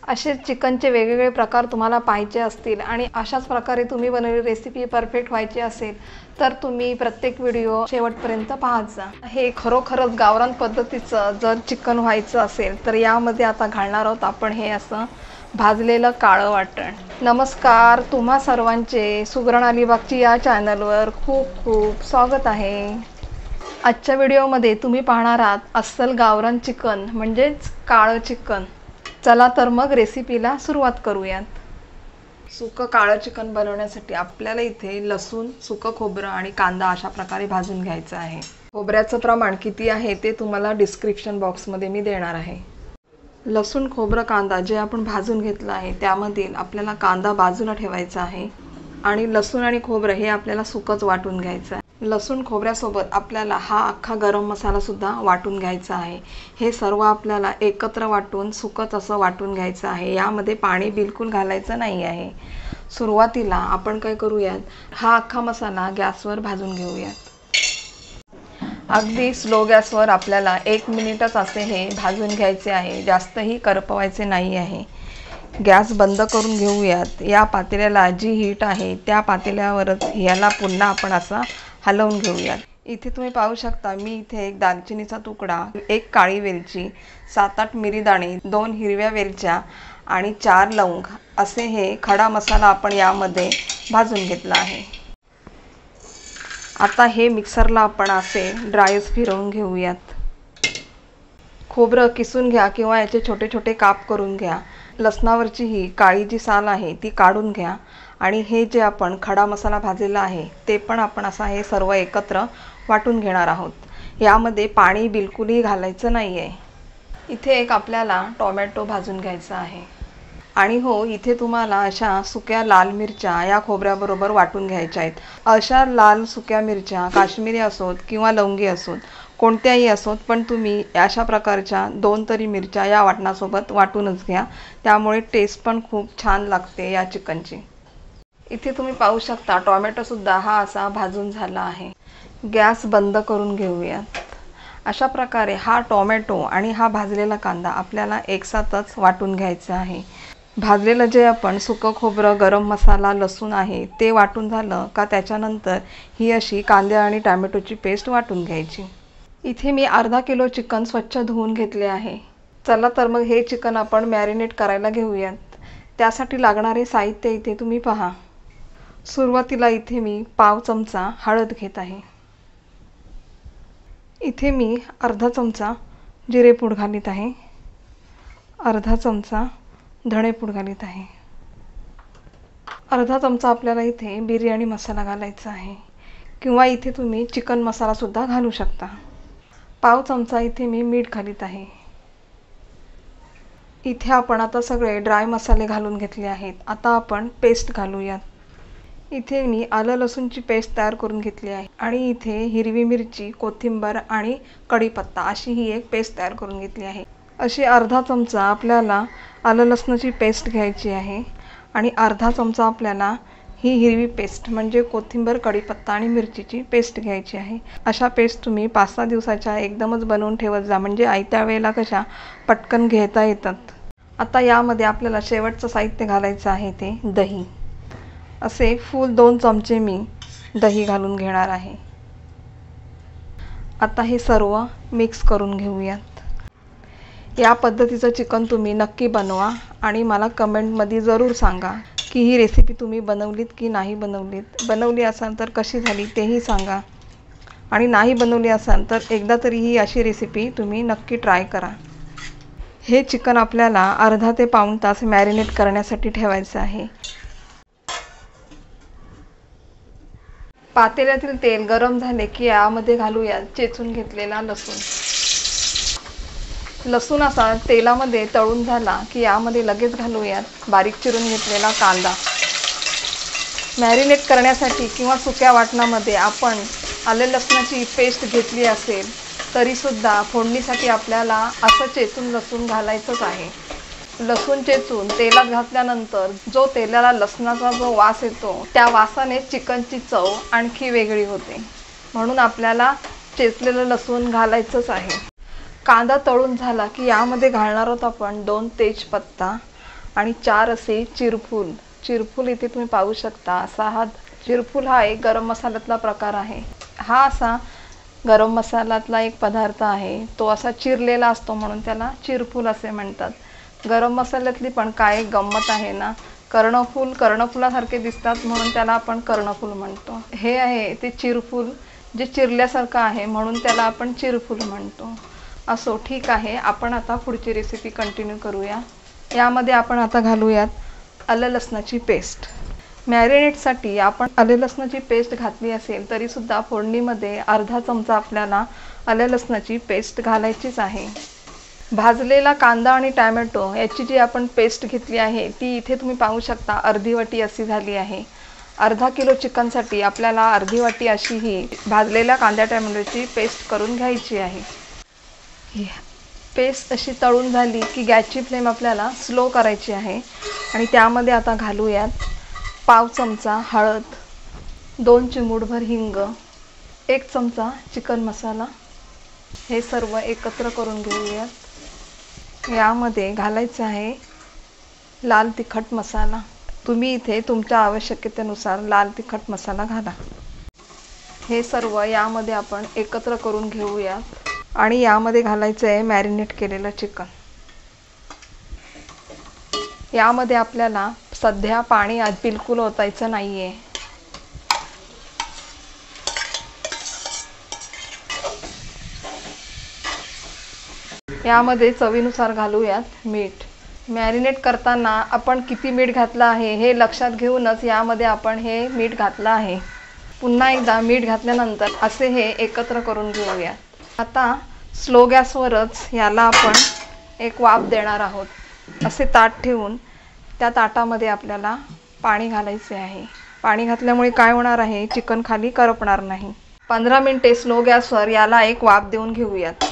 असे चिकनचे वेगवेगळे प्रकार तुम्हाला पाहायचे असतील आणि अशाच प्रकारे तुम्ही बनवलेली रेसिपी परफेक्ट व्हायची असेल तर तुम्ही प्रत्येक व्हिडिओ शेवटपर्यंत पाहत जा। हे खरोखरच गावरान पद्धतीचं जर चिकन व्हायचं असेल तर यामध्ये आता घालणार आहोत आपण हे असं भाजलेलं काळं वाटण। नमस्कार, तुम्हा सर्वांचे सुगरण अलिबागची या चॅनलवर खूप खूप स्वागत आहे। आजच्या व्हिडिओमध्ये तुम्ही पाहणार आहात अस्सल गावरान चिकन म्हणजेच काळं चिकन। चला तर मग रेसिपीला सुरुवात करूयात। सुकं काळं चिकन बनवण्यासाठी आपल्याला इथे लसूण, सुकं खोबरं आणि कांदा अशा प्रकारे भाजून घ्यायचा आहे। खोबऱ्याचं प्रमाण किती आहे ते तुम्हाला डिस्क्रिप्शन बॉक्समध्ये मी देणार आहे। लसूण, खोबरं, कांदा जे आपण भाजून घेतलं आहे त्यामधील आपल्याला कांदा बाजूला ठेवायचा आहे आणि लसूण आणि खोबरं हे आपल्याला सुकंच वाटून घ्यायचं आहे। लसूण खोबऱ्यासोबत आपल्याला हा अख्खा गरम मसाला सुद्धा वाटून घ्यायचा आहे। हे सर्व आपल्याला एकत्र वाटून सुकंच असं वाटून घ्यायचं आहे। यामध्ये पाणी बिलकुल घालायचं नाही आहे। सुरुवातीला आपण काय करूयात, हा अख्खा मसाला गॅसवर भाजून घेऊयात। अगदी स्लो गॅसवर आपल्याला 1 मिनिटच असे हे भाजून घ्यायचे आहे, जास्तही करपवायचे नाही आहे। गॅस बंद करून घेऊयात। या पातेल्याला जी हीट आहे त्या पातेल्यावरच याला पुन्हा आपण असा हलवून घेऊयात। इथे तुम्ही पाहू शकता, मी इथे एक दालचिनीचा तुकडा, 1 काळी वेलची, 7-8 मिरी दाणे, 2 हिरव्या वेलच्या आणि 4 लवंग असे हे खडा मसाला आपण यामध्ये भाजून घेतला आहे। आता हे मिक्सरला आपण असे ड्रायच फिरवून घेऊयात। खोबरं किसून घ्या किंवा याचे छोटे छोटे काप करून घ्या। लसणावरची ही काळी जी साल आहे ती काढून घ्या आणि हे जे आपण खडा मसाला भाजलेला आहे ते पण आपण असा हे सर्व एकत्र वाटून घेणार आहोत। यामध्ये पाणी बिलकुलही घालायचं नाही आहे। इथे एक आपल्याला टोमॅटो भाजून घ्यायचा आहे आणि हो, इथे तुम्हाला अशा सुक्या लाल मिरच्या या खोबऱ्याबरोबर वाटून घ्यायच्या आहेत। अशा लाल सुक्या मिरच्या काश्मीरी असोत किंवा लवंगी असोत, कोणत्याही असोत, पण तुम्ही अशा प्रकारच्या 2 तरी मिरच्या या वाटणासोबत वाटूनच घ्या, त्यामुळे टेस्ट पण खूप छान लागते या चिकनची। इथे तुम्ही पाहू शकता टोमॅटोसुद्धा हा असा भाजून झाला आहे। गॅस बंद करून घेऊयात। अशा प्रकारे हा टोमॅटो आणि हा भाजलेला कांदा आपल्याला एकसाथच वाटून घ्यायचा आहे। भाजलेलं जे आपण सुकं खोबरं, गरम मसाला, लसूण आहे ते वाटून झालं का त्याच्यानंतर ही अशी कांदा आणि टोमॅटोची पेस्ट वाटून घ्यायची। इथे मी अर्धा किलो चिकन स्वच्छ धुवून घेतले आहे। चला तर मग हे चिकन आपण मॅरिनेट करायला घेऊयात। त्यासाठी लागणारे साहित्य इथे तुम्ही पहा। सुरुवातीला इथे मी पाव चमचा हळद घेत आहे। इथे मी अर्धा चमचा जिरेपूड घालीत आहे, अर्धा चमचा धणेपूड घालीत आहे, अर्धा चमचा आपल्याला इथे बिर्याणी मसाला घालायचा आहे किंवा इथे तुम्ही चिकन मसाला सुद्धा घालू शकता। पाव चमचा इथे मी मीठ घालीत आहे। इथे आपण आता सगळे ड्राय मसाले घालून घेतले आहेत। आता आपण पेस्ट घालूयात। इथे मी आलं लसूणची पेस्ट तयार करून घेतली आहे आणि इथे हिरवी मिरची, कोथिंबीर आणि कढीपत्ता अशी ही एक पेस्ट तयार करून घेतली आहे। अशी अर्धा चमचा आपल्याला आलं लसणाची पेस्ट घ्यायची आहे आणि अर्धा चमचा आपल्याला ही हिरवी पेस्ट म्हणजे कोथिंबीर, कढीपत्ता आणि मिरचीची पेस्ट घ्यायची आहे। अशा पेस्ट तुम्ही 5-6 दिवसाच्या एकदमच बनवून ठेवत जा, म्हणजे आयत्या वेळेला कशा पटकन घेता येतात। आता यामध्ये आपल्याला शेवटचं साहित्य घालायचं आहे ते दही। असे फुल 2 चमचे मी दही घालून घेणार आहे। आता हे सर्व मिक्स करून घेऊयात। या पद्धतीचं चिकन तुम्ही नक्की बनवा आणि मला कमेंटमध्ये जरूर सांगा की ही रेसिपी तुम्ही बनवलीत की नाही बनवलीत। बनवली असाल तर कशी झाली तेही सांगा आणि नाही बनवली असाल तर एकदा तरी ही अशी रेसिपी तुम्ही नक्की ट्राय करा। हे चिकन आपल्याला अर्धा ते पाऊण तास मॅरिनेट करण्यासाठी ठेवायचं आहे। पातेल्यातील तेल गरम झाले की यामध्ये घालूया चेचून घेतलेला लसूण। लसूण असा तेलामध्ये तळून झाला की यामध्ये लगेच घालूयात बारीक चिरून घेतलेला कांदा। मॅरिनेट करण्यासाठी किंवा सुक्या वाटणामध्ये आपण आलं लसणाची पेस्ट घेतली असेल तरीसुद्धा फोडणीसाठी आपल्याला असं चेचून लसूण घालायचंच आहे। लसूण चेचून तेलात घातल्यानंतर जो तेलाला लसणाचा जो वास येतो त्या वासाने चिकनची चव आणखी वेगळी होते, म्हणून आपल्याला चेचलेलं लसूण घालायचंच आहे। कांदा तळून झाला की यामध्ये घालणार आहोत आपण 2 तेजपत्ता आणि 4 असे चिरफूल. चिरफूल इथे तुम्ही पाहू शकता. असा हा चिरफूल हा एक गरम मसाल्यातला प्रकार आहे. हा असा गरम मसाल्यातला एक पदार्थ आहे. तो असा चिरलेला असतो म्हणून त्याला चिरफूल असे म्हणतात. गरम मसाल्यातली पण काय गंमत आहे ना, कर्णफूल कर्णफुलासारखे दिसतात म्हणून त्याला आपण कर्णफूल म्हणतो. हे आहे ते चिरफूल जे चिरल्यासारखं आहे म्हणून त्याला आपण चिरफूल म्हणतो. असो, ठीक आहे. आपण आता पुढची रेसिपी कंटिन्यू करूया. यामध्ये आपण आता घालूयात आलं लसणाची पेस्ट. मॅरिनेटसाठी आपण आले लसणाची पेस्ट घातली असेल तरीसुद्धा फोडणीमध्ये अर्धा चमचा आपल्याला आलं लसणाची पेस्ट घालायचीच आहे. भाजलेला कांदा आणि टॅमॅटो याची जी आपण पेस्ट घेतली आहे ती इथे तुम्ही पाहू शकता अर्धी वाटी अशी झाली आहे. अर्धा किलो चिकनसाठी आपल्याला अर्धी वाटी अशी ही भाजलेल्या कांदा टॅमॅटोची पेस्ट करून घ्यायची आहे. पेस्ट अशी तळून झाली की गॅसची फ्लेम आपल्याला स्लो करायची आहे आणि त्यामध्ये आता घालूयात पाव चमचा हळद, 2 चिमूटभर हिंग, 1 चमचा चिकन मसाला. हे सर्व एकत्र करून घेऊयात. यामध्ये घालायचं आहे लाल तिखट मसाला. तुम्ही इथे तुमच्या आवश्यकतेनुसार लाल तिखट मसाला घाला. हे सर्व यामध्ये आपण एकत्र करून घेऊयात आणि यामध्ये घालायचं आहे मॅरिनेट केलेलं चिकन. यामध्ये आपल्याला सध्या पाणी बिलकुल ओतायचं नाही आहे. यामध्ये चवीनुसार घालूयात मीठ. मॅरिनेट करताना आपण किती मीठ घातलं आहे हे लक्षात घेऊनच यामध्ये आपण हे मीठ घातलं आहे. पुन्हा एकदा मीठ घातल्यानंतर असे हे एकत्र करून घेऊया. आता स्लो गॅसवरच याला आपण एक वाफ देणार आहोत. असे ताट ठेवून त्या ताटामध्ये आपल्याला पाणी घालायचे आहे. पाणी घातल्यामुळे काय होणार आहे, चिकन खाली करपणार नाही. 15 मिनिटे स्लो गॅसवर याला एक वाफ देऊन घेऊयात.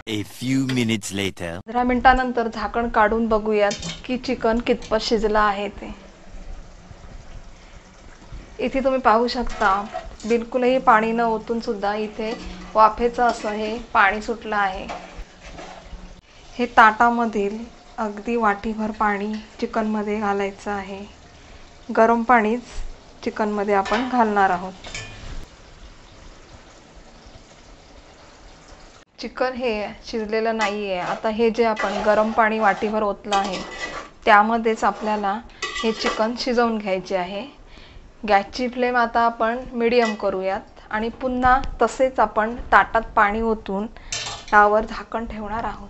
A few minutes later. 15 मिनिटानंतर झाकण काढून बघूयात की चिकन कितपत शिजलं आहे ते. इथे तुम्ही पाहू शकता बिलकुलही पाणी न ओतून सुद्धा इथे वाफेचं असं हे पाणी सुटलं आहे. हे ताटामधील अगदी वाटीभर पाणी चिकनमध्ये घालायचं आहे. गरम पाणीच चिकनमध्ये आपण घालणार आहोत. चिकन हे शिजलेलं नाही आहे. आता हे जे आपण गरम पाणी वाटीभर ओतलं आहे त्यामध्येच आपल्याला हे चिकन शिजवून घ्यायचे आहे. गॅसची फ्लेम आता आपण मीडियम करूयात आणि पुन्हा तसेच आपण ताटात पाणी ओतून त्यावर झाकण ठेवणार आहोत.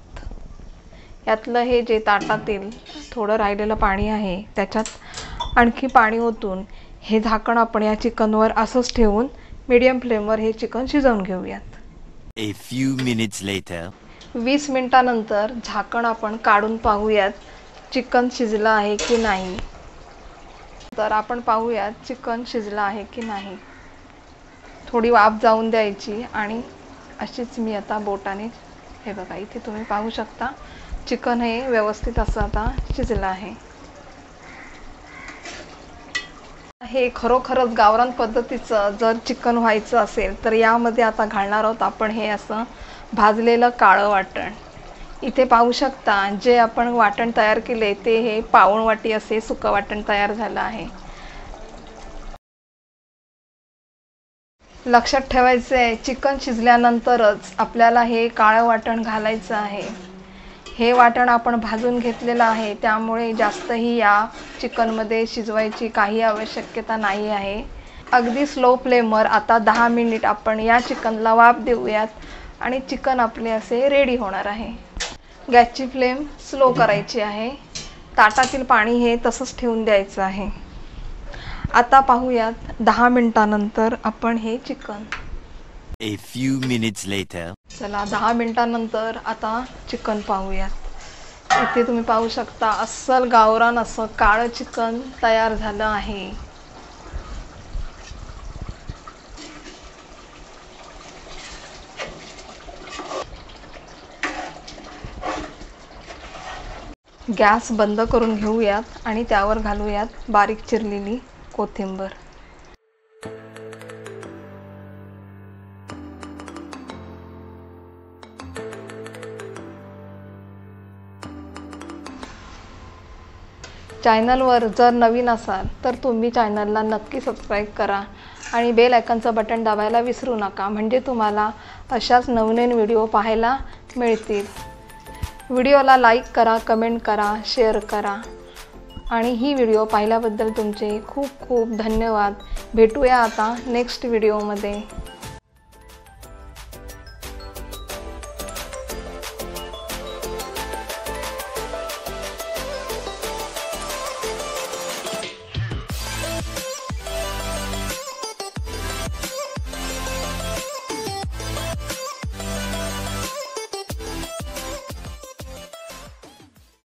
यातलं हे जे ताटातील थोडं राहिलेलं पाणी आहे त्याच्यात आणखी पाणी ओतून हे झाकण आपण या चिकनवर असंच ठेवून मीडियम फ्लेमवर हे चिकन शिजवून घेऊयात. A few minutes later. 20 मिनिटानंतर झाकण आपण काढून पाहूयात चिकन शिजलं आहे की नाही. तर आपण पाहूयात चिकन शिजलं आहे की नाही. थोडी वाफ जाऊन द्यायची आणि अशीच मी आता बोटाने हे बघा इथे तुम्ही पाहू शकता चिकन हे व्यवस्थित असं आता शिजलं आहे. हे खरोखरच गावरान पद्धतीचं जर चिकन व्हायचं असेल तर यामध्ये आता घालणार आहोत आपण हे असं भाजलेलं काळं वाटण. इथे पाहू शकता जे आपण वाटण तयार केले ते हे पाऊण वाटी असे सुकं वाटण तयार झालं आहे. लक्षात ठेवायचं आहे चिकन शिजल्यानंतरच आपल्याला हे काळं वाटण घालायचं आहे. हे वाटण आपण भाजून घेतलेलं आहे त्यामुळे जास्तही या चिकनमध्ये शिजवायची काही आवश्यकता नाही आहे. अगदी स्लो फ्लेमवर आता 10 मिनिट आपण या चिकनला वाफ देऊयात आणि चिकन आपले असे रेडी होणार आहे. गॅसची फ्लेम स्लो करायची आहे. ताटातील पाणी हे तसंच ठेवून द्यायचं आहे. आता पाहूयात 10 मिनिटानंतर आपण हे chicken. A few minutes later. चला 10 मिनिटानंतर आता चिकन पाहूयात. इथे तुम्ही पाहू शकता अस्सल गावरान असं काळं चिकन तयार झालं आहे. गॅस बंद करून घेऊयात आणि त्यावर घालूयात बारीक चिरलेली कोथिंबीर. चॅनलवर जर नवीन असाल तर तुम्ही चॅनलला नक्की सबस्क्राईब करा आणि बेल आयकॉनचं बटन दाबायला विसरू नका, म्हणजे तुम्हाला अशाच नवनवीन व्हिडिओ पाहायला मिळतील. व्हिडिओला लाईक करा, कमेंट करा, शेअर करा आणि ही व्हिडिओ पाहिल्याबद्दल तुमचे खूप खूप धन्यवाद. भेटूया आता नेक्स्ट व्हिडिओमध्ये.